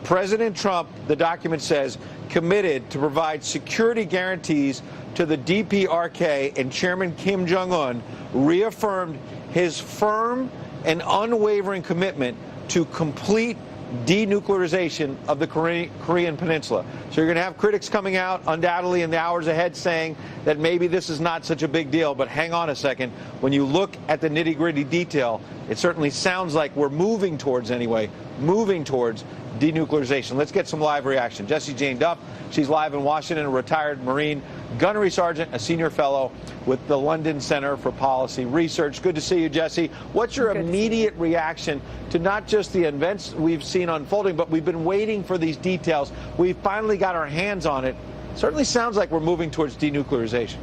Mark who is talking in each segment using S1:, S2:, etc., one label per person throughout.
S1: President Trump, the document says, committed to provide security guarantees to the DPRK, and Chairman Kim Jong-un reaffirmed his firm and unwavering commitment to complete denuclearization of the Korean Peninsula. So you're going to have critics coming out undoubtedly in the hours ahead saying that maybe this is not such a big deal, but hang on a second. When you look at the nitty-gritty detail, it certainly sounds like we're moving towards denuclearization. Let's get some live reaction. Jessie Jane Duff, she's live in Washington, a retired Marine gunnery sergeant, a senior fellow with the London Center for Policy Research. Good to see you, Jessie. What's your immediate reaction to not just the events we've seen unfolding, but we've been waiting for these details. We've finally got our hands on it. Certainly sounds like we're moving towards denuclearization.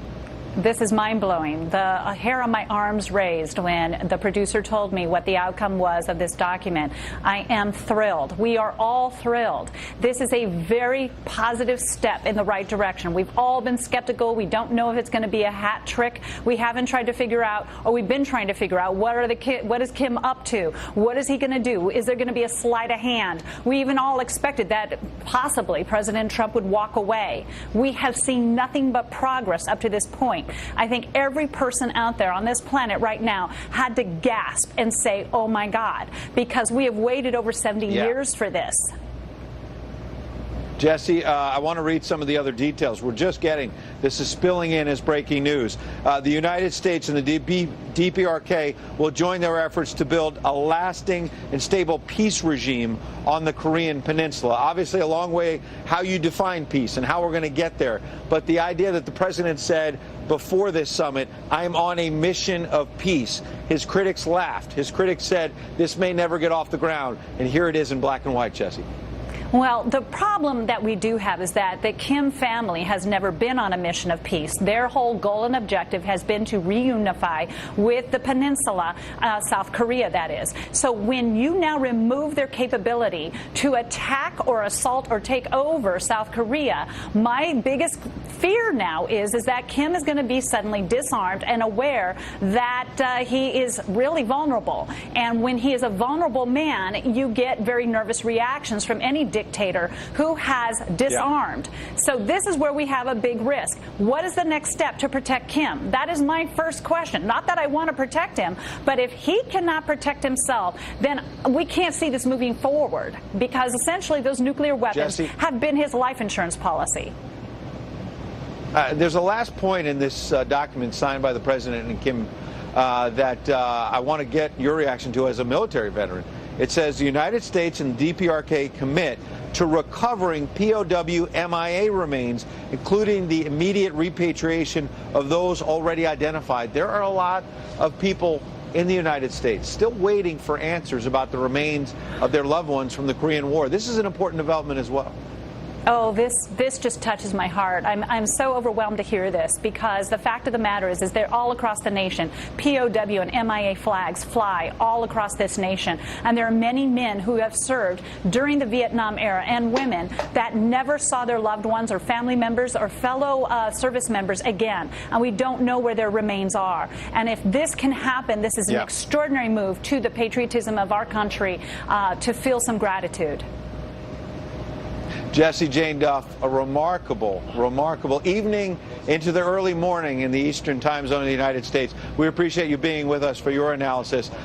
S2: This is mind-blowing. The hair on my arms raised when the producer told me what the outcome was of this document. I am thrilled. We are all thrilled. This is a very positive step in the right direction. We've all been skeptical. We don't know if it's going to be a hat trick. We haven't tried to figure out, or we've been trying to figure out, what is Kim up to? What is he going to do? Is there going to be a sleight of hand? We even all expected that possibly President Trump would walk away. We have seen nothing but progress up to this point. I think every person out there on this planet right now had to gasp and say, oh my God, because we have waited over 70 years for this.
S1: Jessie, I want to read some of the other details. We're just getting, this is spilling in as breaking news. The United States and the DPRK will join their efforts to build a lasting and stable peace regime on the Korean Peninsula. Obviously, a long way how you define peace and how we're going to get there. But the idea that the president said before this summit, I'm on a mission of peace. His critics laughed. His critics said this may never get off the ground. And here it is in black and white, Jessie.
S2: Well, the problem that we do have is that the Kim family has never been on a mission of peace. Their whole goal and objective has been to reunify with the peninsula, South Korea, that is. So when you now remove their capability to attack or assault or take over South Korea, my biggest fear now is that Kim is going to be suddenly disarmed and aware that he is really vulnerable. And when he is a vulnerable man, you get very nervous reactions from any dictator who has disarmed. So this is where we have a big risk. What is the next step to protect Kim? That is my first question. Not that I want to protect him, but if he cannot protect himself, then we can't see this moving forward, because essentially those nuclear weapons have been his life insurance policy.
S1: There's a last point in this document signed by the president and Kim that I want to get your reaction to as a military veteran. It says the United States and DPRK commit to recovering POW MIA remains, including the immediate repatriation of those already identified. There are a lot of people in the United States still waiting for answers about the remains of their loved ones from the Korean War. This is an important development as well.
S2: Oh, this just touches my heart. I'm so overwhelmed to hear this, because the fact of the matter is they're all across the nation. POW and MIA flags fly all across this nation. And there are many men who have served during the Vietnam era, and women that never saw their loved ones or family members or fellow service members again. And we don't know where their remains are. And if this can happen, this is an extraordinary move to the patriotism of our country to feel some gratitude.
S1: Jessie Jane Duff, a remarkable evening into the early morning in the Eastern time zone of the United States. We appreciate you being with us for your analysis.